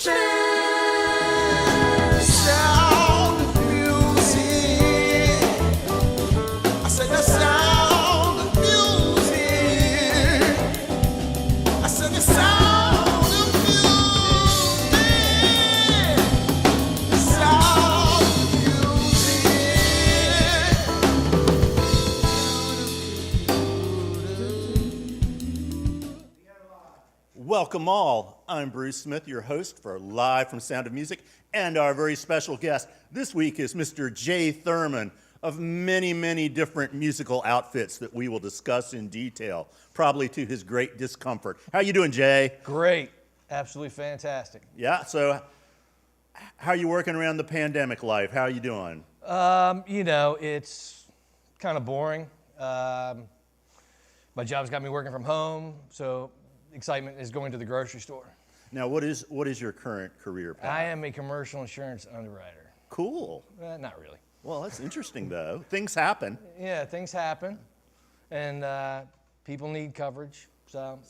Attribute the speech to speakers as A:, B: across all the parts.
A: Richmond. Sound of music. I said the sound of music. I said the sound of music. The sound of music.
B: Welcome all. I'm Bruce Smith, your host for Live from Sound of Music, and our very special guest this week is Mr. Jay Thurman of many, many different musical outfits that we will discuss in detail, probably to his great discomfort. How you doing, Jay?
C: Great. Absolutely fantastic.
B: Yeah, so how are you working around the pandemic life? How are you doing?
C: It's kind of boring. My job's got me working from home, so excitement is going to the grocery store.
B: Now, what is your current career path?
C: I am a commercial insurance underwriter.
B: Cool.
C: Not really.
B: Well, that's interesting, though. Things happen.
C: Yeah, things happen, and people need coverage. So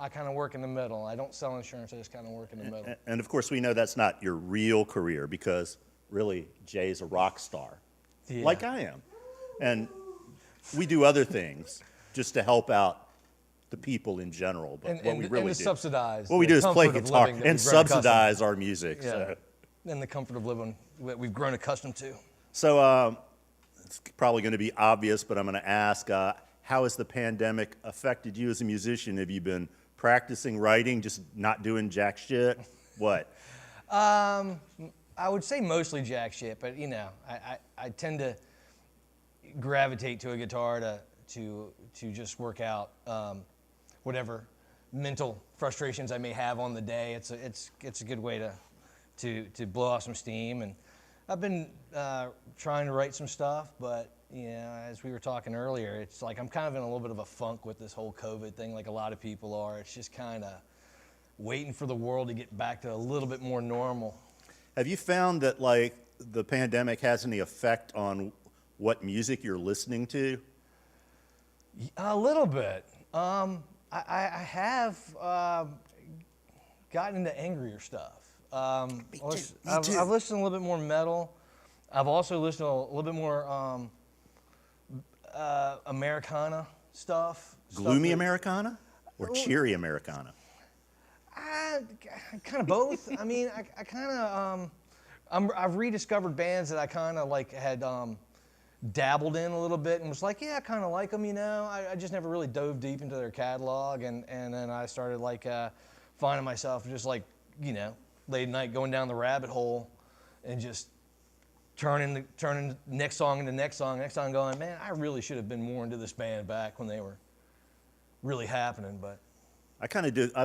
C: I kind of work in the middle. I don't sell insurance. I just kind of work in the middle.
B: And of course, we know that's not your real career because really, Jay's a rock star, like I am. And we do other things just to help out the people in general, but what we really do,
C: subsidize
B: what we do is play guitar and subsidize our music.
C: Yeah.
B: So.
C: And the comfort of living that we've grown accustomed to.
B: So it's probably going to be obvious, but I'm going to ask, how has the pandemic affected you as a musician? Have you been practicing writing, just not doing jack shit? What?
C: I would say mostly jack shit, but I tend to gravitate to a guitar to just work out whatever mental frustrations I may have on the day. It's a good way to blow off some steam. And I've been trying to write some stuff, but as we were talking earlier, it's like I'm kind of in a little bit of a funk with this whole COVID thing, like a lot of people are. It's just kind of waiting for the world to get back to a little bit more normal.
B: Have you found that like the pandemic has any effect on what music you're listening to?
C: A little bit. I have gotten into angrier stuff.
B: Me too.
C: I've listened to a little bit more metal. I've also listened to a little bit more Americana stuff.
B: Gloomy Americana or cheery Americana?
C: Kind of both. I mean, I kind of I've rediscovered bands that I kind of like had dabbled in a little bit and was like, yeah, I kind of like them, I just never really dove deep into their catalog, and then I started like finding myself just like, late at night going down the rabbit hole and just turning next song into next song going, man, I really should have been more into this band back when they were really happening, but.
B: I kind of do. I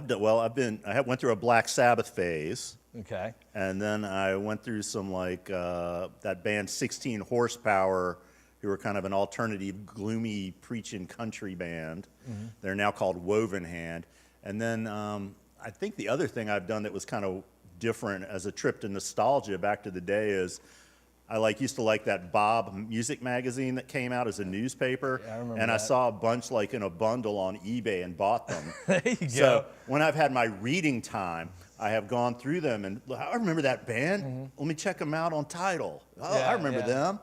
B: went through a Black Sabbath phase.
C: Okay.
B: And then I went through some like that band 16 Horsepower, who were kind of an alternative, gloomy, preaching country band. Mm-hmm. They're now called Woven Hand. And then I think the other thing I've done that was kind of different as a trip to nostalgia back to the day is I used to like that Bob music magazine that came out as a newspaper.
C: Yeah, I remember
B: and
C: that.
B: I saw a bunch like in a bundle on eBay and bought them.
C: There you go.
B: So when I've had my reading time, I have gone through them and I remember that band. Mm-hmm. Let me check them out on Tidal. Oh,
C: yeah,
B: I remember them.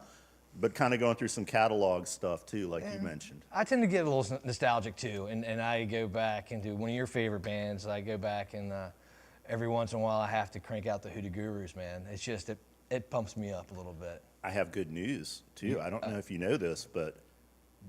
B: But kind of going through some catalog stuff too, like you mentioned.
C: I tend to get a little nostalgic too, and I go back into one of your favorite bands. I go back and every once in a while I have to crank out the Hoodoo Gurus, man. It's just, it pumps me up a little bit.
B: I have good news too. I don't know if you know this, but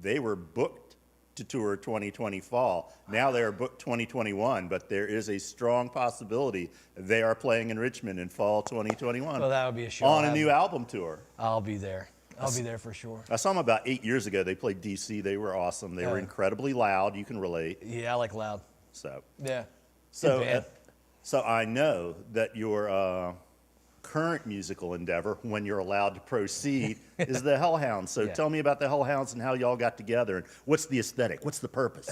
B: they were booked to tour 2020 fall. Now they are booked 2021, but there is a strong possibility they are playing in Richmond in fall 2021.
C: Well, that would be a show.
B: On a new album tour.
C: I'll be there. I'll be there for sure.
B: I saw them about 8 years ago. They played DC. They were awesome. They were incredibly loud. You can relate.
C: Yeah, I like loud.
B: So.
C: Yeah.
B: So I know that your current musical endeavor, when you're allowed to proceed, is the Hellhounds. So tell me about the Hellhounds and how y'all got together, and what's the aesthetic? What's the purpose?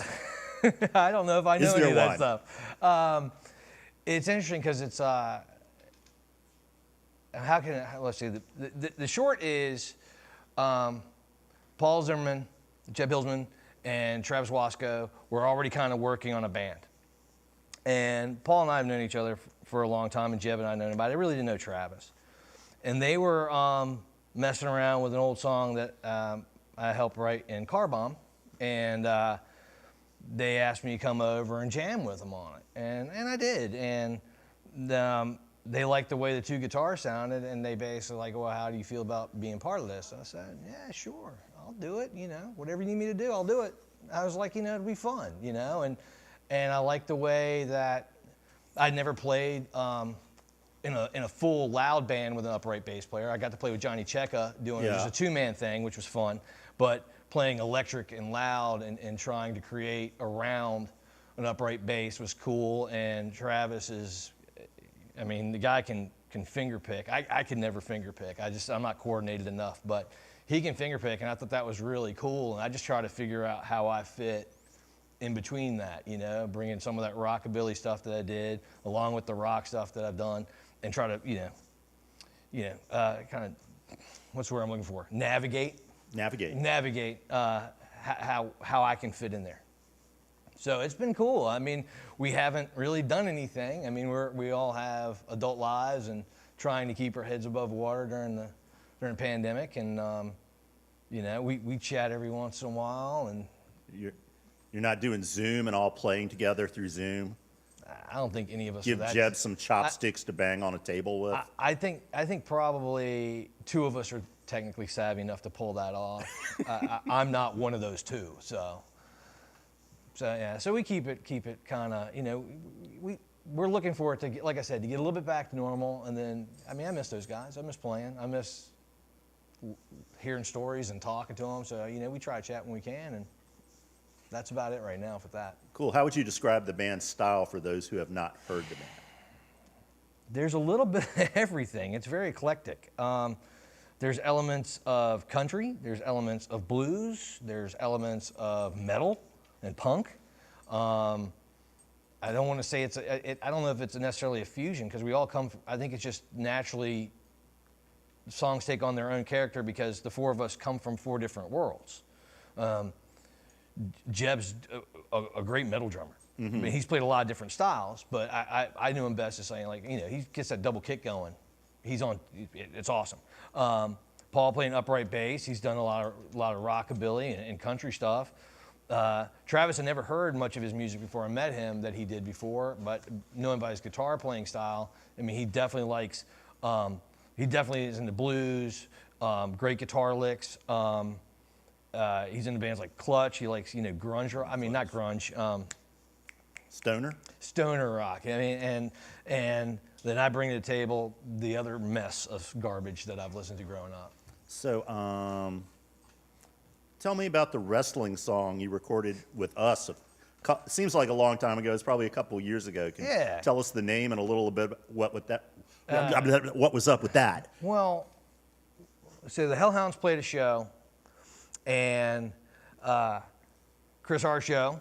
C: I don't know if I know any of that
B: one?
C: stuff. It's interesting because it's let's see. The short is Paul Zimmerman, Jeb Hillsman, and Travis Wasco were already kind of working on a band. And Paul and I have known each other for a long time, and Jeb and I known about it. I really didn't know Travis. And they were messing around with an old song that I helped write in Car Bomb, and they asked me to come over and jam with them on it, and I did. And they liked the way the two guitars sounded, and they basically like, well, how do you feel about being part of this? And I said, yeah, sure, I'll do it. You know, whatever you need me to do, I'll do it. I was like, you know, it'd be fun, you know, and I liked the way that I'd never played in a full loud band with an upright bass player. I got to play with Johnny Checca doing just a two-man thing, which was fun, but playing electric and loud and trying to create around an upright bass was cool. And Travis is, I mean, the guy can finger pick. I could never finger pick. I'm not coordinated enough, but he can finger pick, and I thought that was really cool. And I just try to figure out how I fit in between that, you know, bringing some of that rockabilly stuff that I did along with the rock stuff that I've done, and try to, kind of, what's the word I'm looking for? Navigate how I can fit in there. So it's been cool. I mean, we haven't really done anything. I mean, we all have adult lives and trying to keep our heads above water during the pandemic, and you know, we chat every once in a while. And
B: you're not doing Zoom and all playing together through Zoom?
C: I don't think any of us
B: give Jeb some chopsticks to bang on a table with.
C: I think probably two of us are technically savvy enough to pull that off. I'm not one of those two, so yeah. So we keep it kind of, you know, we're looking for it to get, like I said, to get a little bit back to normal. And then, I mean, I miss those guys. I miss playing. I miss hearing stories and talking to them. So, you know, we try to chat when we can, and that's about it right now for that.
B: Cool. How would you describe the band's style for those who have not heard the band?
C: There's a little bit of everything. It's very eclectic. There's elements of country. There's elements of blues. There's elements of metal and punk. I don't want to say I don't know if it's necessarily a fusion, because we all come from, I think it's just naturally songs take on their own character because the four of us come from four different worlds. Jeb's a great metal drummer. Mm-hmm. I mean, he's played a lot of different styles, but I knew him best as saying, like, you know, he gets that double kick going. It's awesome. Paul playing upright bass. He's done a lot of rockabilly and country stuff. Travis had never heard much of his music before I met him that he did before, but knowing by his guitar playing style, I mean, he definitely likes, he definitely is into blues, great guitar licks. He's into bands like Clutch. He likes, you know, grunge rock. I mean, not grunge. Stoner rock. I mean, and then I bring to the table the other mess of garbage that I've listened to growing up.
B: So, tell me about the wrestling song you recorded with us. Seems like a long time ago. It's probably a couple years ago. Can you tell us the name and a little bit what was up with that?
C: Well, so the Hellhounds played a show, and Chris Harshow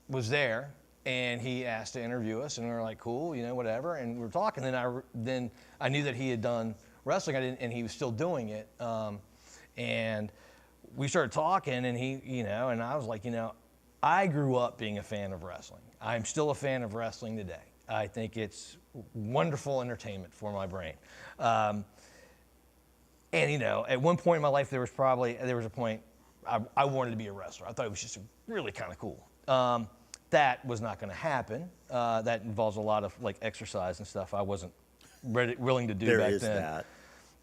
C: was there, and he asked to interview us, and we were like, cool, you know, whatever. And we were talking, and then I knew that he had done wrestling, and he was still doing it. And we started talking, and he, you know, and I was like, you know, I grew up being a fan of wrestling. I'm still a fan of wrestling today. I think it's wonderful entertainment for my brain. And, you know, at one point in my life, there was a point I wanted to be a wrestler. I thought it was just really kind of cool. That was not going to happen. That involves a lot of, like, exercise and stuff I wasn't willing to do back then. There is that.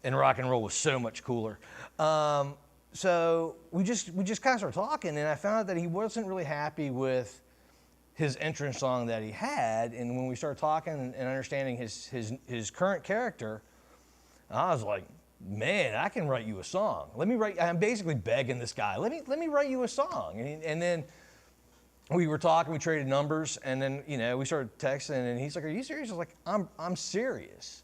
C: And rock and roll was so much cooler. So we just kind of started talking, and I found out that he wasn't really happy with his entrance song that he had. And when we started talking and understanding his current character, I was like, man, I can write you a song. I'm basically begging this guy, let me write you a song. And then we were talking, we traded numbers, and then, you know, we started texting, and he's like, are you serious? I was like, I'm serious.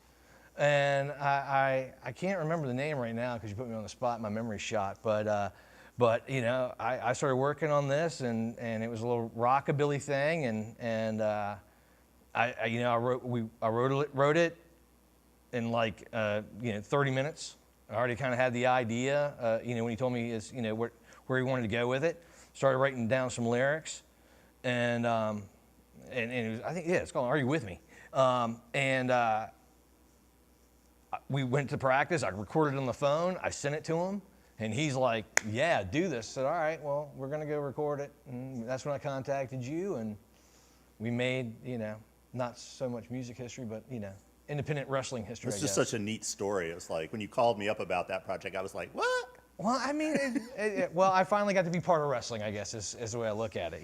C: And I can't remember the name right now because you put me on the spot, my memory's shot. But you know, I started working on this, and it was a little rockabilly thing, and I wrote it in like 30 minutes. I already kind of had the idea. You know, when he told me where he wanted to go with it, started writing down some lyrics, and and it was, I think, yeah, it's called Are You With Me? We went to practice. I recorded it on the phone. I sent it to him, and he's like, yeah, do this. I said, all right, well, we're going to go record it. And that's when I contacted you, and we made, not so much music history, but, independent wrestling history.
B: It's just such a neat story. It's like when you called me up about that project, I was like, what?
C: Well, I mean, I finally got to be part of wrestling, I guess, is the way I look at it,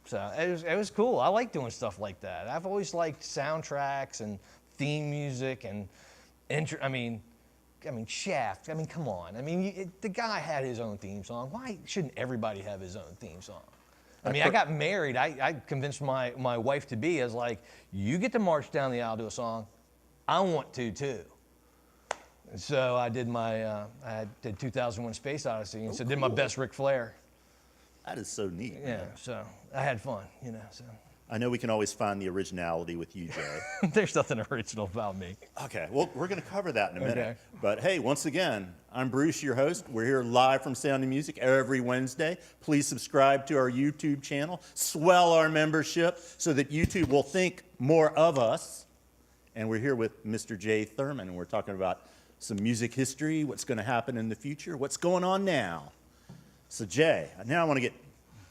C: So it was cool. I like doing stuff like that. I've always liked soundtracks and theme music and Shaft. I mean, come on. I mean, the guy had his own theme song. Why shouldn't everybody have his own theme song? I mean, I got married. I convinced my wife to be. I was like, you get to march down the aisle to a song. I want to too. And so I did I did 2001: Space Odyssey, and so did my best Ric Flair.
B: That is so neat.
C: Yeah.
B: Man.
C: So I had fun. So.
B: I know we can always find the originality with you, Jay.
C: There's nothing original about me.
B: Okay, well, we're going to cover that in a minute.
C: Okay.
B: But hey, once again, I'm Bruce, your host. We're here live from Sound and Music every Wednesday. Please subscribe to our YouTube channel. Swell our membership so that YouTube will think more of us. And we're here with Mr. Jay Thurman, and we're talking about some music history, what's going to happen in the future, what's going on now. So, Jay, now I want to get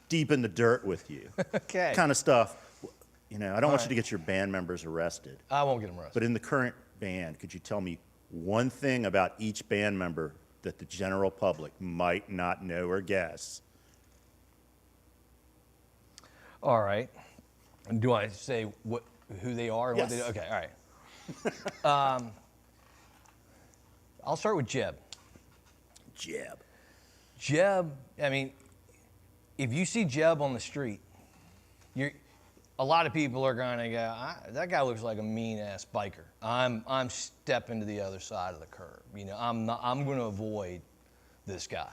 B: deep in the dirt with you.
C: Okay.
B: Kind of stuff. I don't want you to get your band members arrested.
C: I won't get them arrested.
B: But in the current band, could you tell me one thing about each band member that the general public might not know or guess?
C: All right. Do I say who they are and
B: Yes.
C: what they do? Okay, all right. I'll start with Jeb. Jeb, I mean, if you see Jeb on the street, a lot of people are going to go, that guy looks like a mean-ass biker. I'm stepping to the other side of the curb. I'm going to avoid this guy.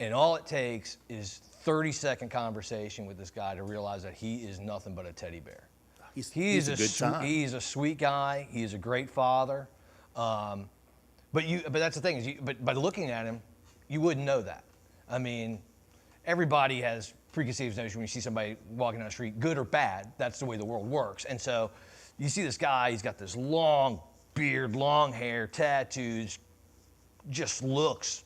C: And all it takes is 30-second conversation with this guy to realize that he is nothing but a teddy bear.
B: He's a good time.
C: He's a sweet guy. He's a great father. But that's the thing but by looking at him, you wouldn't know that. I mean, everybody has preconceived notion when you see somebody walking down the street, good or bad. That's the way the world works. And so you see this guy, he's got this long beard, long hair, tattoos, just looks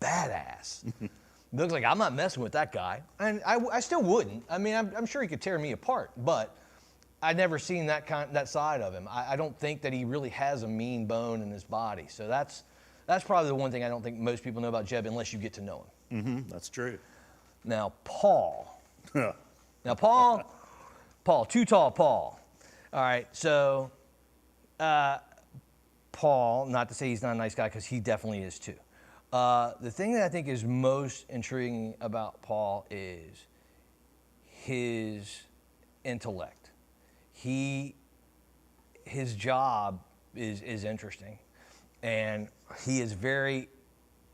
C: badass. Looks like I'm not messing with that guy. And I still wouldn't. I mean, I'm sure he could tear me apart, but I've never seen that side of him. I don't think that he really has a mean bone in his body. So that's probably the one thing I don't think most people know about Jeb unless you get to know him.
B: Mm-hmm, that's true.
C: Now, Paul. Paul, too tall Paul. All right, so Paul, not to say he's not a nice guy, because he definitely is too. The thing that I think is most intriguing about Paul is his intellect. His job is interesting, and he is very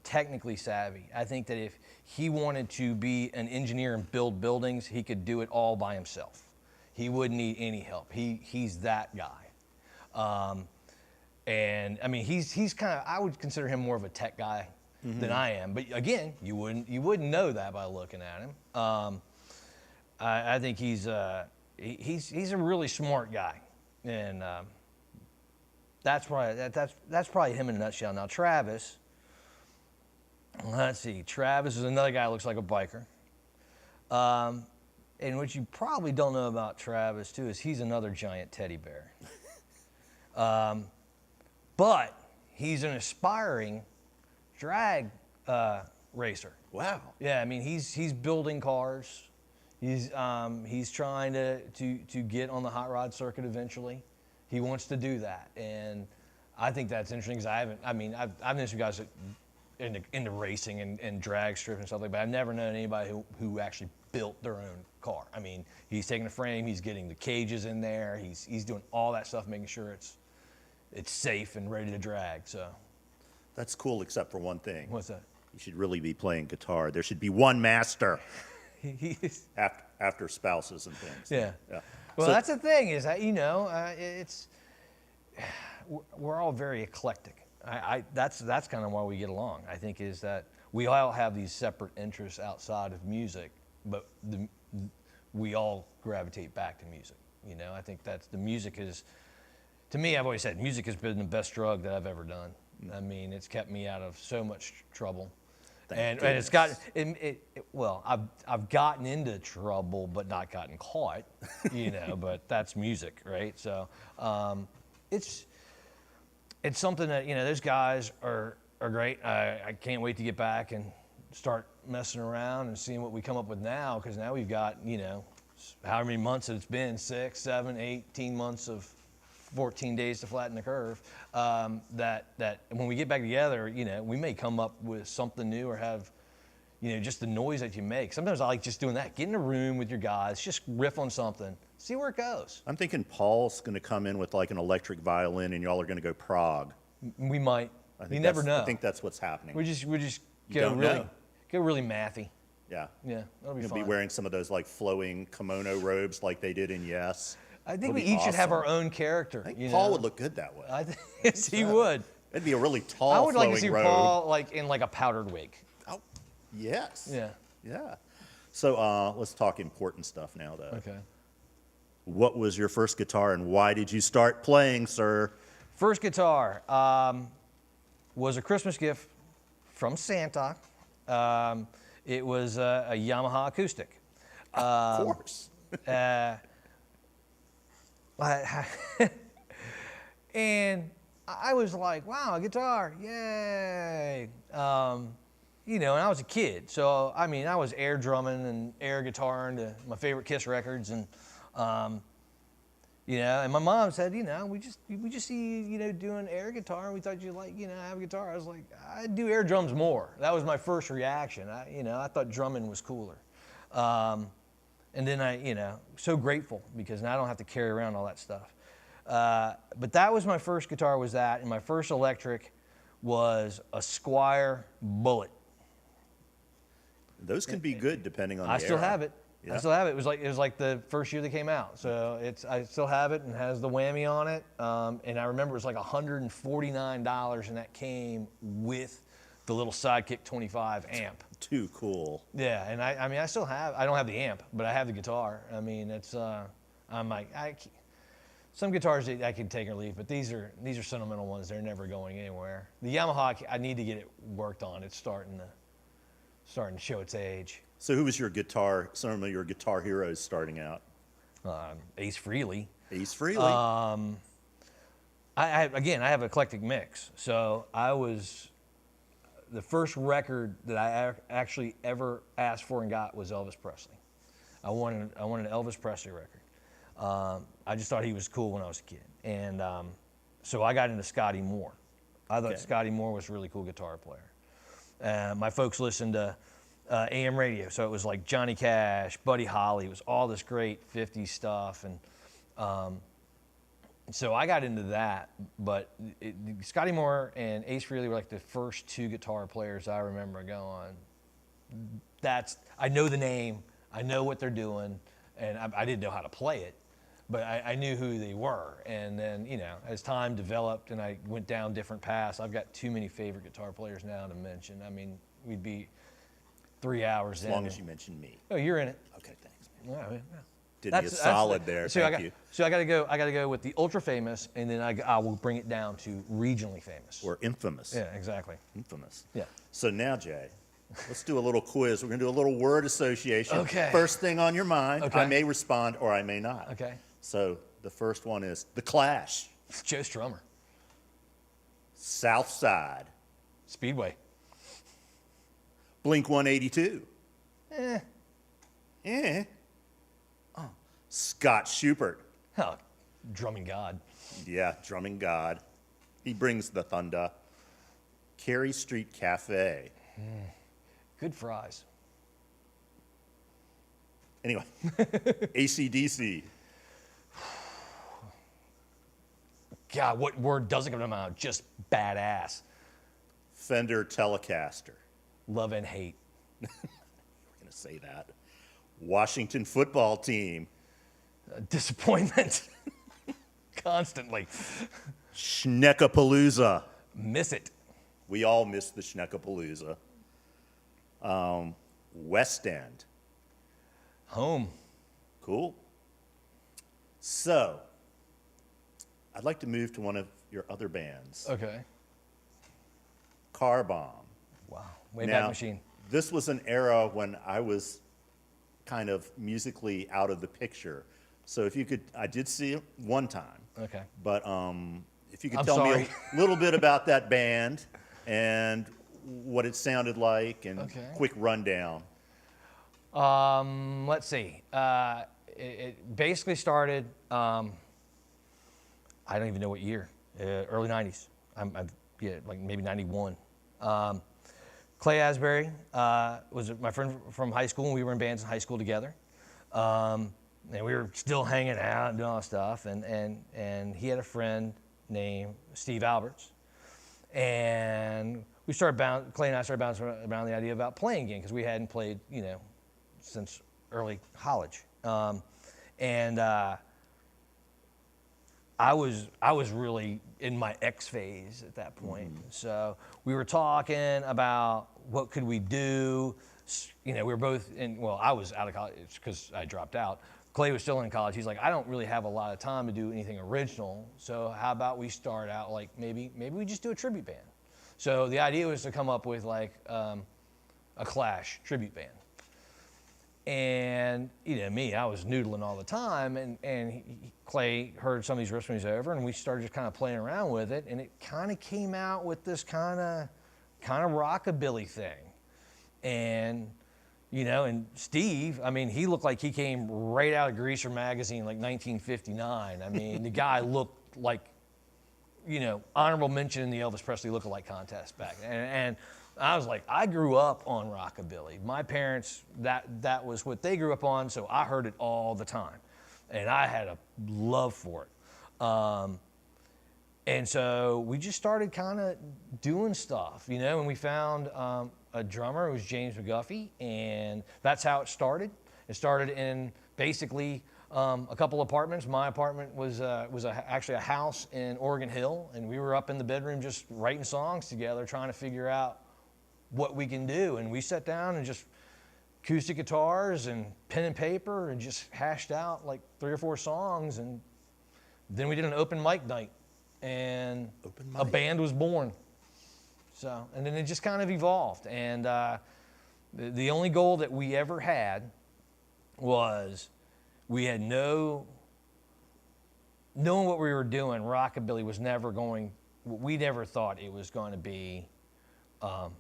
C: technically savvy. I think that if he wanted to be an engineer and build buildings, he could do it all by himself. He wouldn't need any help. He's that guy. And I mean, he's kind of, I would consider him more of a tech guy than I am. But again, you wouldn't know that by looking at him. I think he's a really smart guy, and that's probably him in a nutshell. Now, Travis. Let's see. Travis is another guy who looks like a biker. And what you probably don't know about Travis, too, is he's another giant teddy bear. But he's an aspiring drag racer.
B: Wow.
C: Yeah, I mean, he's building cars. He's trying to get on the hot rod circuit eventually. He wants to do that. And I think that's interesting because I've known some guys that into racing and drag strip and stuff like that. But I've never known anybody who actually built their own car. I mean, he's taking the frame, he's getting the cages in there, he's doing all that stuff, making sure it's safe and ready to drag. So
B: That's cool, except for one thing.
C: what's that?
B: You should really be playing guitar. There should be one master
C: He's,
B: after spouses and things.
C: yeah.
B: Yeah.
C: Well,
B: So-
C: that's the thing is that we're all very eclectic. That's kind of why we get along. I think is that we all have these separate interests outside of music, but we all gravitate back to music. You know, I think that's the music is, to me, I've always said music has been the best drug that I've ever done. I mean, it's kept me out of so much trouble. And it's got well, I've gotten into trouble, but not gotten caught, you know. But that's music, right? So it's something that, you know, those guys are great. I can't wait to get back and start messing around and seeing what we come up with now, because now we've got, you know, however many months it's been, 6, 7, 18 months of 14 days to flatten the curve, that when we get back together, you know, we may come up with something new or have, you know, just the noise that you make. Sometimes I like just doing that. Get in a room with your guys, just riff on something, see where it goes.
B: I'm thinking Paul's going to come in with like an electric violin, and y'all are going to go prog.
C: We might. You never know.
B: I think that's what's happening.
C: We just go really mathy.
B: Yeah.
C: Yeah, that'll be
B: You'll
C: fun.
B: be wearing some of those like flowing kimono robes like they did in Yes.
C: I think
B: It'll
C: we
B: be
C: each should have
B: awesome.
C: our own character.
B: I think
C: you
B: Paul
C: know?
B: would look good that way.
C: Yes, he would.
B: It'd be a really tall,
C: I would like to
B: flowing
C: see
B: robe.
C: Paul like in like a powdered wig.
B: Oh, yes.
C: Yeah.
B: Yeah. So let's talk important stuff now, though.
C: Okay.
B: What was your first guitar, and why did you start playing, sir?
C: First guitar was a Christmas gift from Santa. It was a Yamaha acoustic.
B: Of course.
C: And I was like, wow, a guitar, yay. You know, and I was a kid, so I mean, I was air drumming and air guitaring to my favorite Kiss records, and you know, and my mom said, you know, we just see you know doing air guitar, and we thought you'd like, you know, have a guitar. I was like, I'd do air drums more. That was my first reaction. I thought drumming was cooler. And then I, you know, so grateful because now I don't have to carry around all that stuff. But that was my first guitar, was that, and my first electric was a Squire Bullet.
B: Those can be good depending on the
C: I still
B: era.
C: have it.
B: Yeah.
C: I still have it. It was like the first year they came out. So I still have it, and has the whammy on it. And I remember it was like $149, and that came with the little Sidekick 25 amp.
B: Too cool.
C: Yeah, and I mean, I still have, I don't have the amp, but I have the guitar. I mean, it's, I'm like, some guitars I can take or leave, but these are sentimental ones. They're never going anywhere. The Yamaha, I need to get it worked on. It's starting to show its age.
B: So who was your guitar, some of your guitar heroes starting out?
C: Ace Frehley.
B: Ace Frehley.
C: I have an eclectic mix. So the first record that I actually ever asked for and got was Elvis Presley. I wanted an Elvis Presley record. I just thought he was cool when I was a kid. And so I got into Scotty Moore. I thought Scotty Moore was a really cool guitar player. My folks listened to AM radio, so it was like Johnny Cash, Buddy Holly. It was all this great 50s stuff. And so I got into that, but Scotty Moore and Ace Frehley were like the first two guitar players I remember going, I know the name, I know what they're doing, and I didn't know how to play it, but I knew who they were. And then, you know, as time developed and I went down different paths, I've got too many favorite guitar players now to mention. I mean, we'd be 3 hours in.
B: As long as you mention me.
C: Oh, you're in it.
B: Okay, thanks, man.
C: Yeah.
B: Did me a solid there. Thank you.
C: So I got to go with the ultra famous, and then I will bring it down to regionally famous.
B: Or infamous.
C: Yeah, exactly.
B: Infamous.
C: Yeah.
B: So now, Jay, let's do a little quiz. We're going to do a little word association.
C: Okay.
B: First thing on your mind.
C: Okay.
B: I may respond or I may not.
C: Okay.
B: So the first one is The Clash.
C: Joe Strummer.
B: South Side.
C: Speedway.
B: Blink 182.
C: Eh.
B: Scott Schubert.
C: Oh, drumming god.
B: Yeah, drumming god. He brings the thunder. Cary Street Cafe.
C: Good fries.
B: Anyway, AC/DC.
C: God, what word doesn't come to my mouth? Just badass.
B: Fender Telecaster.
C: Love and hate.
B: We're going to say that. Washington football team.
C: Disappointment. Constantly.
B: Schneckapalooza.
C: Miss it.
B: We all miss the Schneckapalooza. West End.
C: Home.
B: Cool. So, I'd like to move to one of your other bands,
C: Okay.
B: Car Bomb.
C: Wow. Wayback
B: Now,
C: Machine.
B: this was an era when I was kind of musically out of the picture. So if you could, I did see it one time.
C: Okay.
B: But if you could
C: I'm
B: tell me
C: sorry.
B: a little bit about that band and what it sounded like and
C: Okay.
B: quick rundown.
C: Let's see. It basically started, I don't even know what year, early 90s. Yeah, like maybe 91. Clay Asbury was my friend from high school, and we were in bands in high school together. And we were still hanging out and doing all that stuff. And he had a friend named Steve Alberts. And we started Clay and I started bouncing around the idea about playing again because we hadn't played, since early college. I was really in my X phase at that point. So we were talking about what could we do. We were both I was out of college because I dropped out. Clay was still in college. He's like, I don't really have a lot of time to do anything original. So how about we start out like maybe we just do a tribute band. So the idea was to come up with like a Clash tribute band. And me, I was noodling all the time, and Clay heard some of these riffs when he was over, and we started just kind of playing around with it, and it kind of came out with this kind of rockabilly thing. And and Steve, I mean, he looked like he came right out of Greaser magazine, like 1959. I mean, the guy looked like, honorable mention in the Elvis Presley lookalike contest back then. And I was like, I grew up on rockabilly. My parents, that was what they grew up on, so I heard it all the time. And I had a love for it. And so we just started kind of doing stuff, and we found a drummer. It was James McGuffey, and that's how it started. It started in basically a couple apartments. My apartment was actually a house in Oregon Hill, and we were up in the bedroom just writing songs together, trying to figure out what we can do. And we sat down and just acoustic guitars and pen and paper and just hashed out like 3 or 4 songs. And then we did an open mic night, and a band was born. So, and then it just kind of evolved. And the only goal that we ever had was we had knowing what we were doing, rockabilly was never going, we never thought it was going to be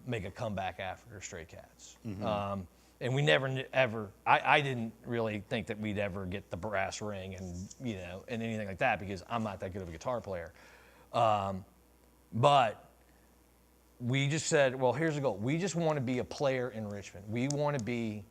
C: make a comeback after Stray Cats.
B: Mm-hmm.
C: And we never ever, I didn't really think that we'd ever get the brass ring and, and anything like that because I'm not that good of a guitar player. But we just said, well, here's the goal. We just want to be a player in Richmond. We want to be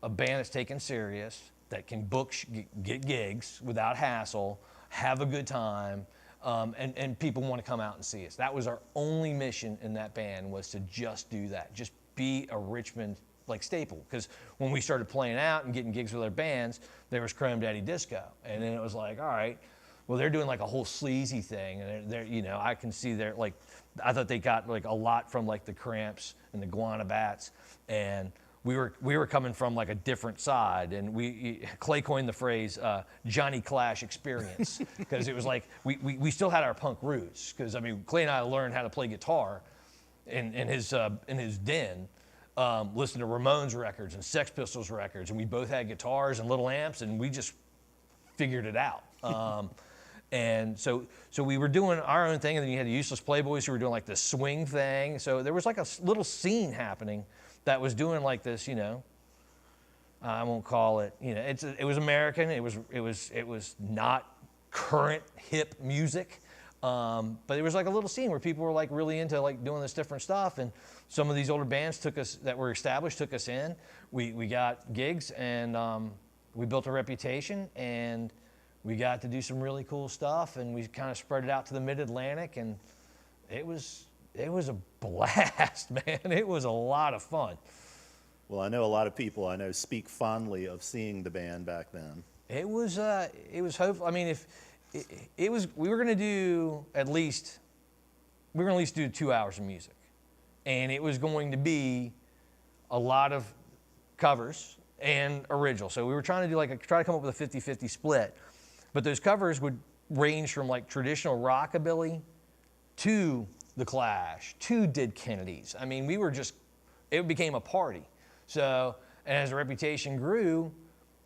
C: a band that's taken serious, that can book, get gigs without hassle, have a good time, and people want to come out and see us. That was our only mission in that band, was to just do that, just be a Richmond staple. Because when we started playing out and getting gigs with other bands, there was Chrome Daddy Disco, and then it was like, all right, well, they're doing like a whole sleazy thing, and they're I can see they're like, I thought they got like a lot from like the Cramps and the Guana Bats, and we were coming from like a different side, and Clay coined the phrase Johnny Clash experience, because it was like we still had our punk roots, because I mean Clay and I learned how to play guitar in his den, listening to Ramones records and Sex Pistols records, and we both had guitars and little amps, and we just figured it out. And so we were doing our own thing, and then you had the Useless Playboys who were doing like this swing thing. So there was like a little scene happening that was doing like this, I won't call it, it was American. It was not current hip music, but it was like a little scene where people were like really into like doing this different stuff. And some of these older bands that were established took us in. We got gigs, and we built a reputation, and we got to do some really cool stuff, and we kind of spread it out to the Mid-Atlantic, and it was a blast, man. It was a lot of fun.
B: Well, I know a lot of people speak fondly of seeing the band back then.
C: It was hopeful. I mean, we were going to do at least 2 hours of music, and it was going to be a lot of covers and original. So we were trying to do try to come up with a 50-50 split. But those covers would range from like traditional rockabilly to The Clash, to Dead Kennedys. I mean, it became a party. So, and as the reputation grew,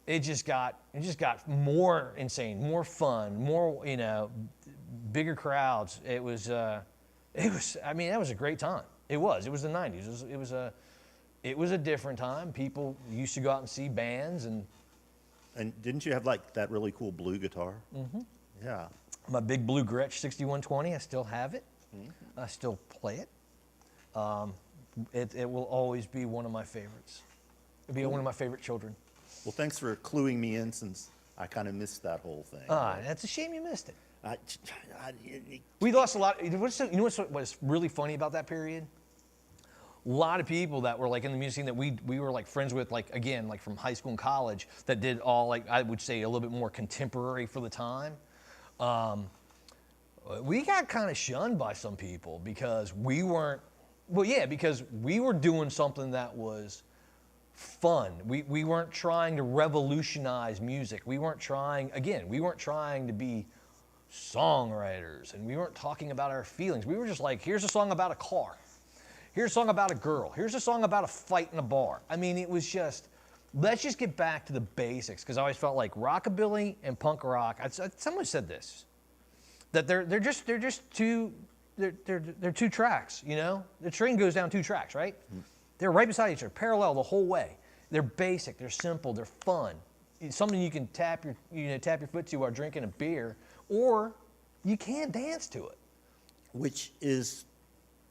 C: it just got more insane, more fun, more, bigger crowds. It was that was a great time. It was the 90s. It was a different time. People used to go out and see bands. And
B: didn't you have like that really cool blue guitar? Mm-hmm. Yeah.
C: My big blue Gretsch 6120, I still have it. Mm-hmm. I still play it. It will always be one of my favorites. It'll be one of my favorite children.
B: Well, thanks for cluing me in, since I kind of missed that whole thing.
C: That's a shame you missed it. We
B: I,
C: lost a lot. What's really funny about that period? A lot of people that were like in the music scene that we were like friends with, like again, like from high school and college, that did all, like I would say, a little bit more contemporary for the time. We got kind of shunned by some people because we weren't. Well, yeah, because we were doing something that was fun. We weren't trying to revolutionize music. We weren't trying to be songwriters, and we weren't talking about our feelings. We were just like, here's a song about a car. Here's a song about a girl. Here's a song about a fight in a bar. I mean, it was just, let's just get back to the basics, because I always felt like rockabilly and punk rock, someone said this, that they're just two tracks, The train goes down two tracks, right? Mm. They're right beside each other, parallel the whole way. They're basic, they're simple, they're fun. It's something you can tap your foot to while drinking a beer, or you can dance to it.
B: Which is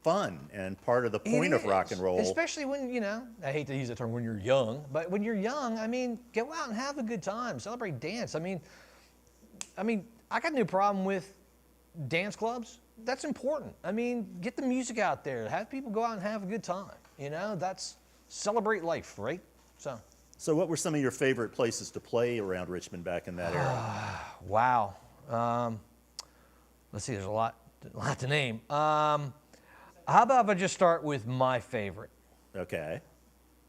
B: fun and part of the point of rock and roll.
C: Especially when, I hate to use the term when you're young, but when you're young, I mean, go out and have a good time, celebrate, dance. I mean, I got no problem with dance clubs. That's important. I mean, get the music out there. Have people go out and have a good time. That's celebrate life, right? So
B: what were some of your favorite places to play around Richmond back in that era?
C: Wow. Let's see, there's a lot to name. How about if I just start with my favorite?
B: Okay.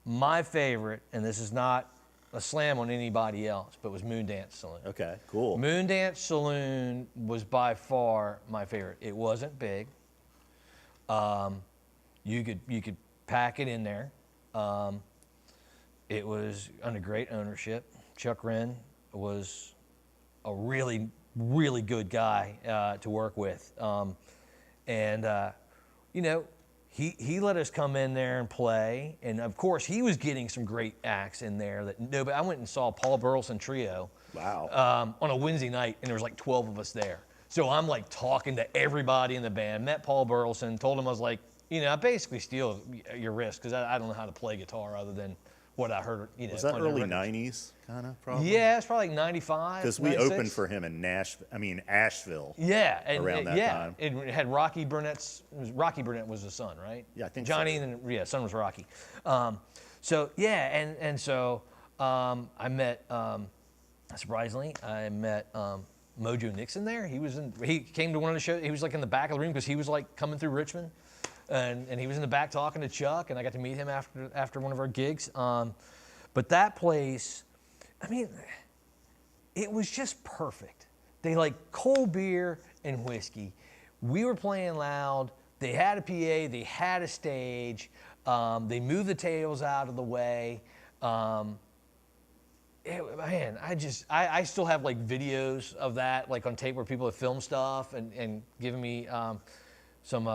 C: My favorite, and this is not a slam on anybody else, but was Moondance Saloon.
B: Okay, cool.
C: Moondance Saloon was by far my favorite. It wasn't big. You could pack it in there. It was under great ownership. Chuck Wren was a really, really good guy to work with. He let us come in there and play, and of course he was getting some great acts in there that nobody. I went and saw Paul Burleson Trio.
B: Wow.
C: On a Wednesday night, and there was like 12 of us there. So I'm like talking to everybody in the band. Met Paul Burleson, told him I was like, I basically steal your wrist because I don't know how to play guitar other than what I heard.
B: Was that early '90s kind of probably?
C: Yeah, it's probably like '95.
B: Because we opened for him in Asheville.
C: Yeah, and
B: around that time.
C: It had Rocky Burnett was the son, right?
B: Yeah, I think
C: Johnny,
B: so.
C: and son was Rocky. So I met surprisingly I met Mojo Nixon there. He came to one of the shows. He was like in the back of the room because he was like coming through Richmond. And he was in the back talking to Chuck, and I got to meet him after one of our gigs. But that place, it was just perfect. They like cold beer and whiskey. We were playing loud. They had a PA. They had a stage. They moved the tables out of the way. I still have like videos of that, like on tape where people have filmed stuff and given me some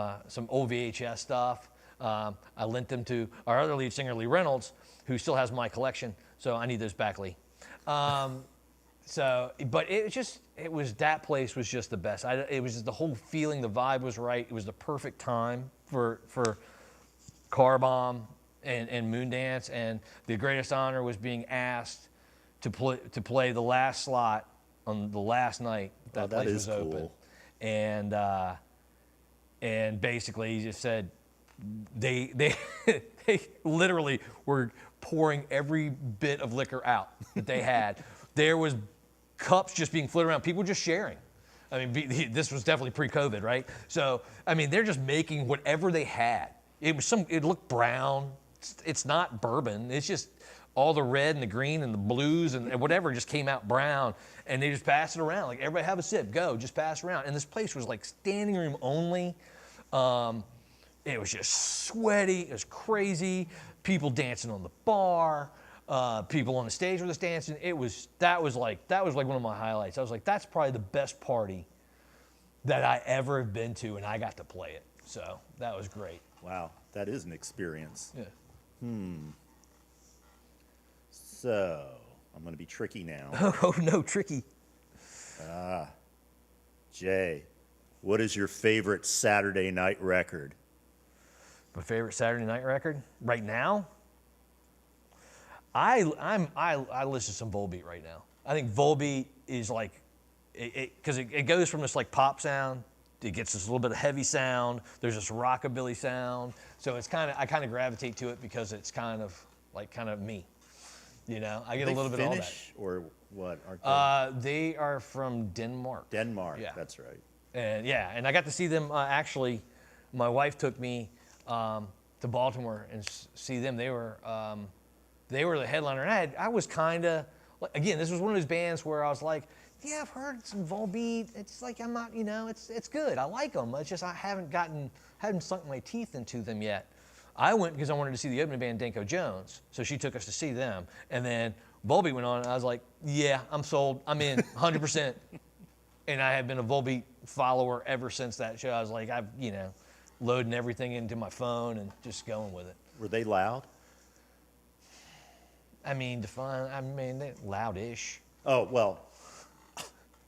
C: old VHS stuff. I lent them to our other lead singer, Lee Reynolds, who still has my collection. So I need those back, Lee. But that place was just the best. It was just the whole feeling, the vibe was right. It was the perfect time for Car Bomb and Moondance. And the greatest honor was being asked to play the last slot on the last night that place was open. Cool. And basically, he just said they literally were pouring every bit of liquor out that they had. There was cups just being floated around, people just sharing. This was definitely pre-COVID, right? So, they're just making whatever they had. It looked brown. It's not bourbon. It's just all the red and the green and the blues and whatever just came out brown, and they just passed it around. Like, everybody have a sip, go, just pass it around. And this place was like standing room only. It was just sweaty, it was crazy. People dancing on the bar, people on the stage were just dancing. That was like one of my highlights. I was like, that's probably the best party that I ever have been to, and I got to play it. So that was great.
B: Wow, that is an experience.
C: Yeah.
B: So, I'm going to be tricky now.
C: Oh no, tricky.
B: Jay, what is your favorite Saturday night record?
C: My favorite Saturday night record right now? I listen to some Volbeat right now. I think Volbeat is like, because it goes from this like pop sound, it gets this little bit of heavy sound. There's this rockabilly sound, so I kind of gravitate to it because it's kind of me. You know, I get a little bit of all that.
B: Finnish or what? Aren't
C: they are from Denmark.
B: Denmark,
C: Yeah.
B: that's right.
C: And I got to see them actually. My wife took me to Baltimore and see them. They were the headliner. And I was kind of, again, this was one of those bands where I was like, yeah, I've heard some Volbeat. It's like I'm not, it's good. I like them. It's just I haven't sunk my teeth into them yet. I went because I wanted to see the opening band, Danko Jones. So she took us to see them. And then Volbeat went on, and I was like, yeah, I'm sold. I'm in 100%. And I have been a Volbeat follower ever since that show. I was like, loading everything into my phone and just going with it.
B: Were they loud?
C: They're loud-ish.
B: Oh, well,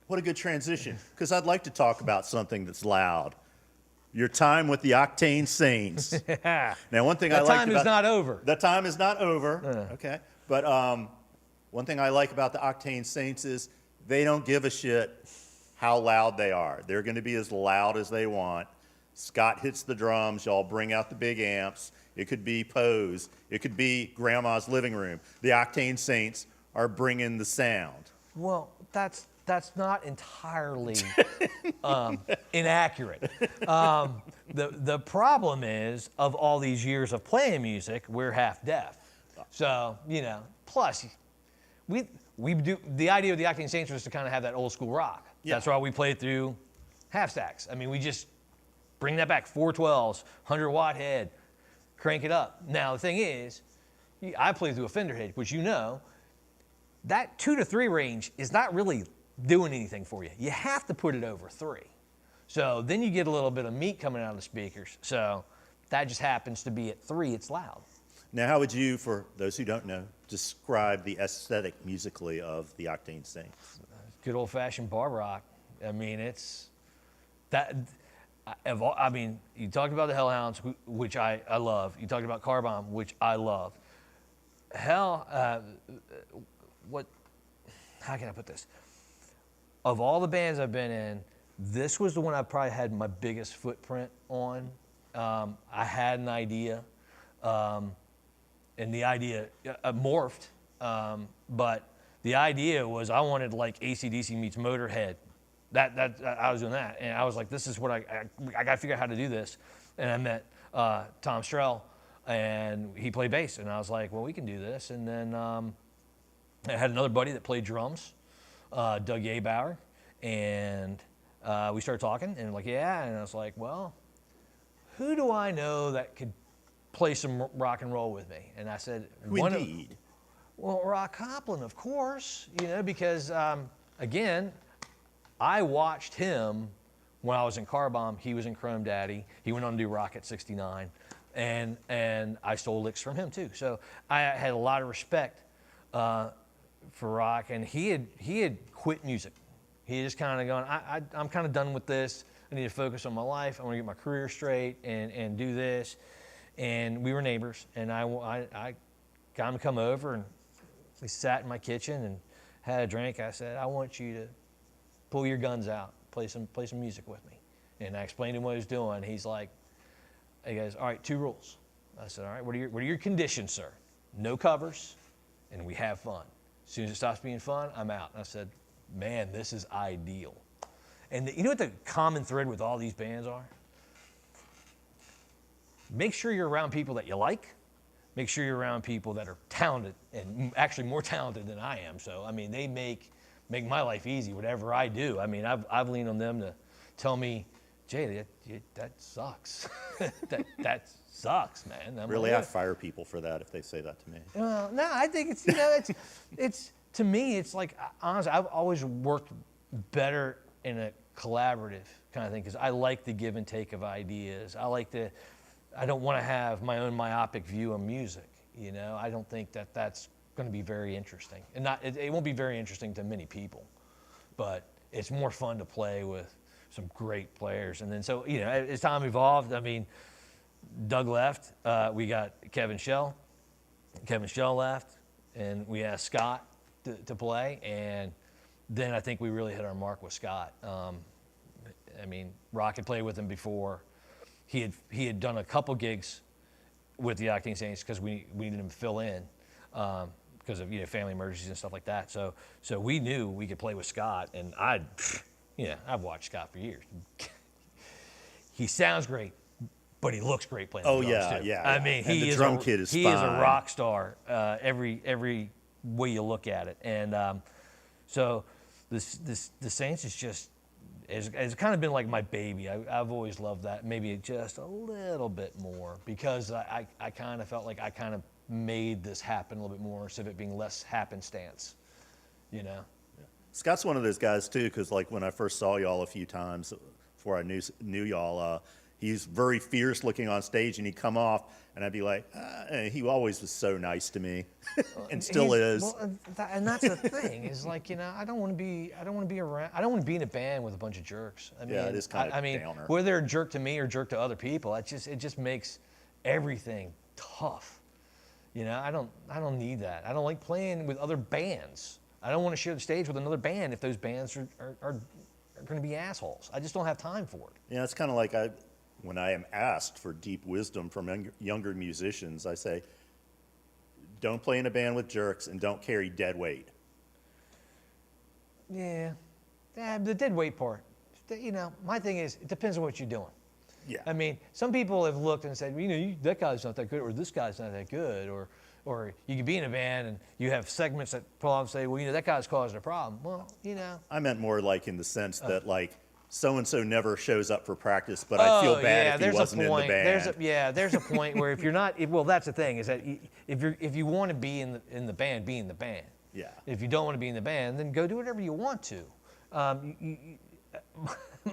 B: what a good transition, because I'd like to talk about something that's loud. Your time with the Octane Saints. Now, one thing I like
C: That time is not over.
B: That time is not over. Okay. But one thing I like about the Octane Saints is they don't give a shit how loud they are. They're going to be as loud as they want. Scott hits the drums. Y'all bring out the big amps. It could be Pose. It could be Grandma's living room. The Octane Saints are bringing the sound.
C: Well, that's not entirely inaccurate. The problem is, of all these years of playing music, we're half deaf. So, plus, we do, the idea of the Octane Saints was to kind of have that old school rock.
B: Yeah.
C: That's why we played through half stacks. We just bring that back, 412s, 100-watt head, crank it up. Now, the thing is, I play through a Fender head, which that 2 to 3 range is not really doing anything for you. You have to put it over 3. So then you get a little bit of meat coming out of the speakers. So that just happens to be at 3, it's loud.
B: Now, how would you, for those who don't know, describe the aesthetic musically of the Octane Saints?
C: Good old-fashioned bar rock. It's that. You talked about the Hellhounds, which I love. You talked about Car Bomb, which I love. How can I put this? Of all the bands I've been in, this was the one I probably had my biggest footprint on. I had an idea, and the idea morphed, but the idea was I wanted like AC/DC meets Motorhead. I was doing that, and I was like, this is what I got to figure out how to do this. And I met Tom Strell, and he played bass, and I was like, well, we can do this. And then I had another buddy that played drums, Doug Yabauer, and we started talking, and like, yeah, and I was like, well, who do I know that could play some rock and roll with me? And I said,
B: Indeed.
C: Well, Rock Copland, of course, because again, I watched him when I was in Car Bomb. He was in Chrome Daddy. He went on to do Rocket 69, and I stole licks from him too. So I had a lot of respect for rock, and he had quit music. He had just kind of gone, I'm kind of done with this. I need to focus on my life. I want to get my career straight and do this. And we were neighbors, and I got him to come over, and we sat in my kitchen and had a drink. I said, I want you to pull your guns out, play some music with me. And I explained to him what I was doing. He goes, all right, 2 rules. I said, all right, what are your conditions, sir? No covers, and we have fun. As soon as it stops being fun, I'm out. And I said, man, this is ideal. And you know what the common thread with all these bands are? Make sure you're around people that you like. make sure you're around people that are talented and actually more talented than I am. So I mean, they make my life easy. Whatever I do, I mean, I've leaned on them to tell me, Jay, that sucks. that sucks, man. I'm
B: Really,
C: like,
B: I fire people for that if they say that to me.
C: well, no, I think it's, you know, it's to me, it's like, honestly, I've always worked better in a collaborative kind of thing because I like the give and take of ideas. I don't want to have my own myopic view of music. You know, I don't think that's going to be very interesting, and it won't be very interesting to many people, but it's more fun to play with some great players. And then so, you know, as time evolved, I mean, Doug left, we got Kevin Shell left, and we asked Scott to play, and then I think we really hit our mark with Scott. I mean, Rock had played with him before. He had done a couple gigs with the Octane Saints because we needed him to fill in because of, you know, family emergencies and stuff like that. So we knew we could play with Scott, and I've watched Scott for years. He sounds great, but he looks great playing the drums too.
B: Yeah.
C: I mean,
B: and the drum kit is
C: he
B: fine.
C: is a rock star every way you look at it. And so the Saints is just it's kind of been like my baby. I've always loved that, maybe just a little bit more because I kind of felt like I kind of made this happen a little bit more instead of it being less happenstance, you know.
B: Scott's one of those guys too, because like when I first saw y'all a few times before I knew y'all, he's very fierce looking on stage, and he'd come off, and I'd be like, and he always was so nice to me, and still is.
C: Well, and that's the thing is like, you know, I don't want to be in a band with a bunch of jerks. I mean,
B: Yeah, it is kind of
C: I mean,
B: downer.
C: whether they're a jerk to me or jerk to other people, it just makes everything tough. You know, I don't need that. I don't like playing with other bands. I don't want to share the stage with another band if those bands are going to be assholes. I just don't have time for it.
B: Yeah, it's kind of like when I am asked for deep wisdom from younger musicians, I say, don't play in a band with jerks and don't carry dead weight.
C: Yeah, the dead weight part. You know, my thing is, it depends on what you're doing.
B: Yeah.
C: I mean, some people have looked and said, you know, that guy's not that good, or this guy's not that good, or you could be in a band and you have segments that pull off and say, well, you know, that guy's causing a problem. Well, you know.
B: I meant more like in the sense that like so-and-so never shows up for practice, but I'd feel bad if he wasn't in the band.
C: There's a point where if you're not, well, that's the thing is that if you want to be in the band, be in the band.
B: Yeah.
C: If you don't want to be in the band, then go do whatever you want to.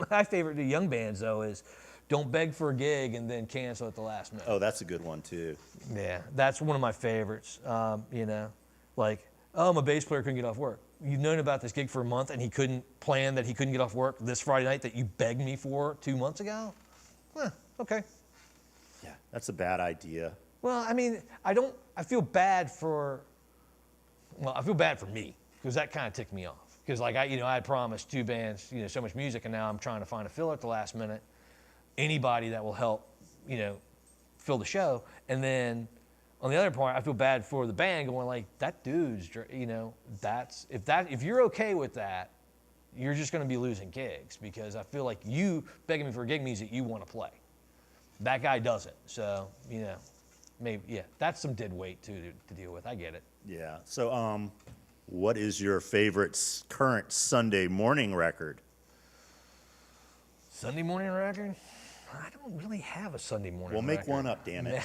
C: My favorite to young bands though is don't beg for a gig and then cancel at the last minute.
B: Oh, that's a good one too.
C: Yeah, that's one of my favorites. You know, like, oh, my bass player couldn't get off work. You've known about this gig for a month and he couldn't get off work this Friday night that you begged me for 2 months ago? Okay.
B: Yeah, that's a bad idea.
C: Well, I mean, I feel bad for me because that kind of ticked me off. Because like I had promised 2 bands, you know, so much music, and now I'm trying to find a filler at the last minute. Anybody that will help, you know, fill the show. And then on the other part, I feel bad for the band going like, that dude's, you know, if you're okay with that, you're just going to be losing gigs because I feel like you begging me for a gig means that you want to play. That guy doesn't. So, you know, maybe, yeah, that's some dead weight too to deal with. I get it.
B: Yeah. So, what is your favorite current Sunday morning record?
C: Sunday morning record? I don't really have a Sunday morning record.
B: We'll make one up, damn it.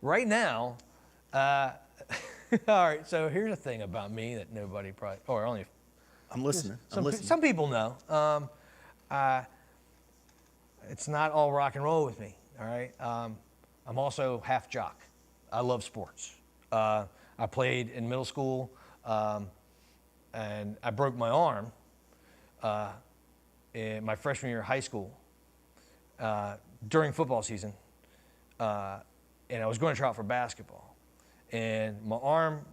C: Right now, all right, so here's the thing about me that nobody probably, or only
B: I'm listening.
C: some people know. It's not all rock and roll with me, all right? I'm also half jock. I love sports. I played in middle school, and I broke my arm in my freshman year of high school during football season, and I was going to try out for basketball. And my arm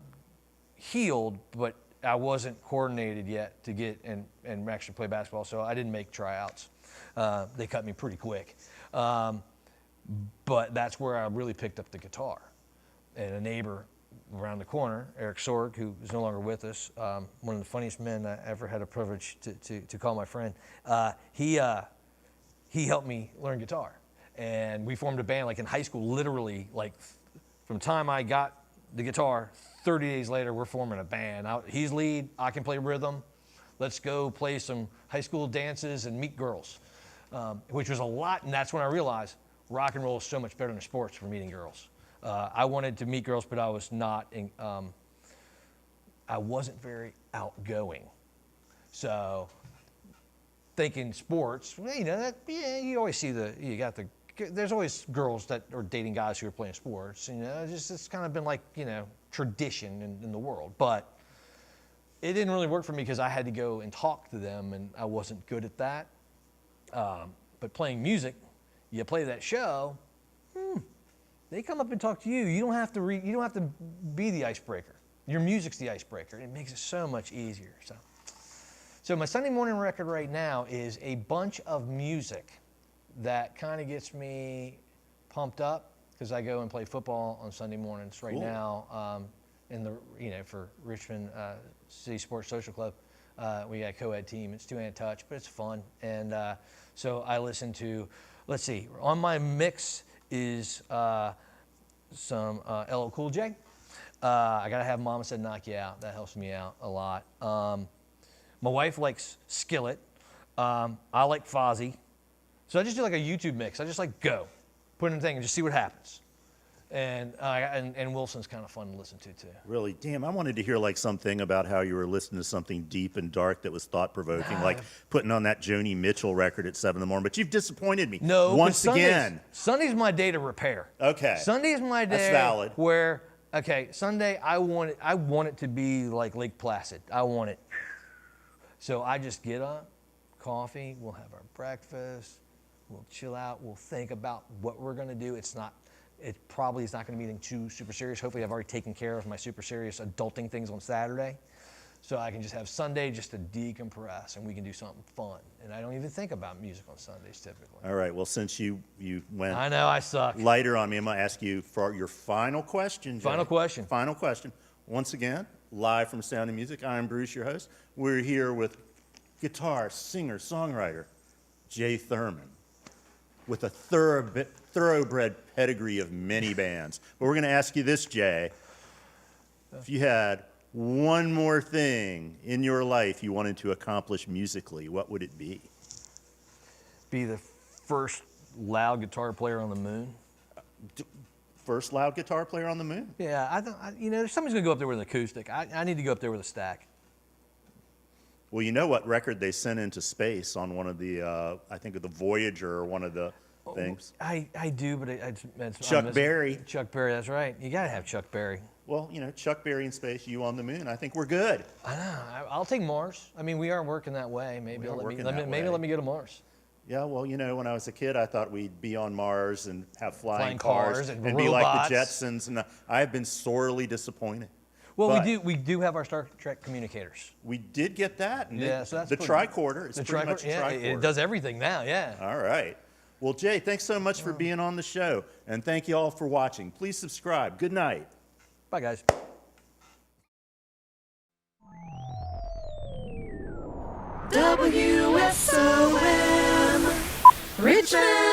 C: healed, but I wasn't coordinated yet to get and actually play basketball, so I didn't make tryouts. They cut me pretty quick. But that's where I really picked up the guitar. And a neighbor around the corner, Eric Sorg, who is no longer with us, one of the funniest men I ever had a privilege to call my friend, he helped me learn guitar. And we formed a band like in high school, literally like from the time I got the guitar, 30 days later, we're forming a band. He's lead, I can play rhythm. Let's go play some high school dances and meet girls, which was a lot. And that's when I realized rock and roll is so much better than sports for meeting girls. I wanted to meet girls, but I was not, I wasn't very outgoing. So thinking sports, well, you know, that, yeah, you always see there's always girls that are dating guys who are playing sports. You know, it's kind of been like, you know, tradition in the world. But it didn't really work for me because I had to go and talk to them, and I wasn't good at that. But playing music, you play that show, they come up and talk to you. You don't have to you don't have to be the icebreaker. Your music's the icebreaker. It makes it so much easier. So my Sunday morning record right now is a bunch of music that kind of gets me pumped up because I go and play football on Sunday mornings right now for Richmond City Sports Social Club. We got a co-ed team. It's two-hand touch, but it's fun. And so I listen to, let's see, on my mix is some LL Cool J. I got to have Mama Said Knock You Out. That helps me out a lot. My wife likes Skillet. I like Fozzy. So I just do like a YouTube mix. I just like go, put in a thing and just see what happens. And Wilson's kind of fun to listen to too.
B: Really? Damn, I wanted to hear like something about how you were listening to something deep and dark that was thought-provoking, like putting on that Joni Mitchell record at 7 in the morning, but you've disappointed me once again.
C: Sunday's my day to repair.
B: Okay.
C: Sunday is my day.
B: That's valid.
C: Where, okay, Sunday, I want it to be like Lake Placid. I want it. So I just get up, coffee, we'll have our breakfast, we'll chill out, we'll think about what we're gonna do. It probably is not gonna be anything too super serious. Hopefully I've already taken care of my super serious adulting things on Saturday. So I can just have Sunday just to decompress and we can do something fun. And I don't even think about music on Sundays typically.
B: All right, well, since you went
C: I know, I suck.
B: lighter on me, I'm gonna ask you for your final question, Jay.
C: Final question.
B: Final question. Once again, live from Sound and Music, I'm Bruce, your host. We're here with guitarist, singer, songwriter, Jay Thurman, with a thoroughbred pedigree of many bands. But we're going to ask you this, Jay. If you had one more thing in your life you wanted to accomplish musically, what would it be?
C: Be the first loud guitar player on the moon.
B: First loud guitar player on the moon?
C: Yeah, somebody's going to go up there with an acoustic. I need to go up there with a stack.
B: Well, you know what record they sent into space on one of the, I think of the Voyager or one of the things?
C: I do, but it's
B: Chuck Berry.
C: Chuck Berry, that's right. You got to have Chuck Berry.
B: Well, you know, Chuck Berry in space, you on the moon. I think we're good.
C: I know. I'll take Mars. I mean, we are working that way. Maybe let me go to Mars.
B: Yeah, well, you know, when I was a kid, I thought we'd be on Mars and have flying
C: cars
B: and
C: and
B: be like
C: robots.
B: the Jetsons. And I have been sorely disappointed.
C: Well,
B: but
C: we do have our Star Trek communicators.
B: We did get that. And
C: yeah, so that's
B: the tricorder. It's pretty much a tricorder.
C: It does everything now, yeah.
B: All right. Well, Jay, thanks so much for being on the show. And thank you all for watching. Please subscribe. Good night.
C: Bye, guys.
A: WSOM Richmond.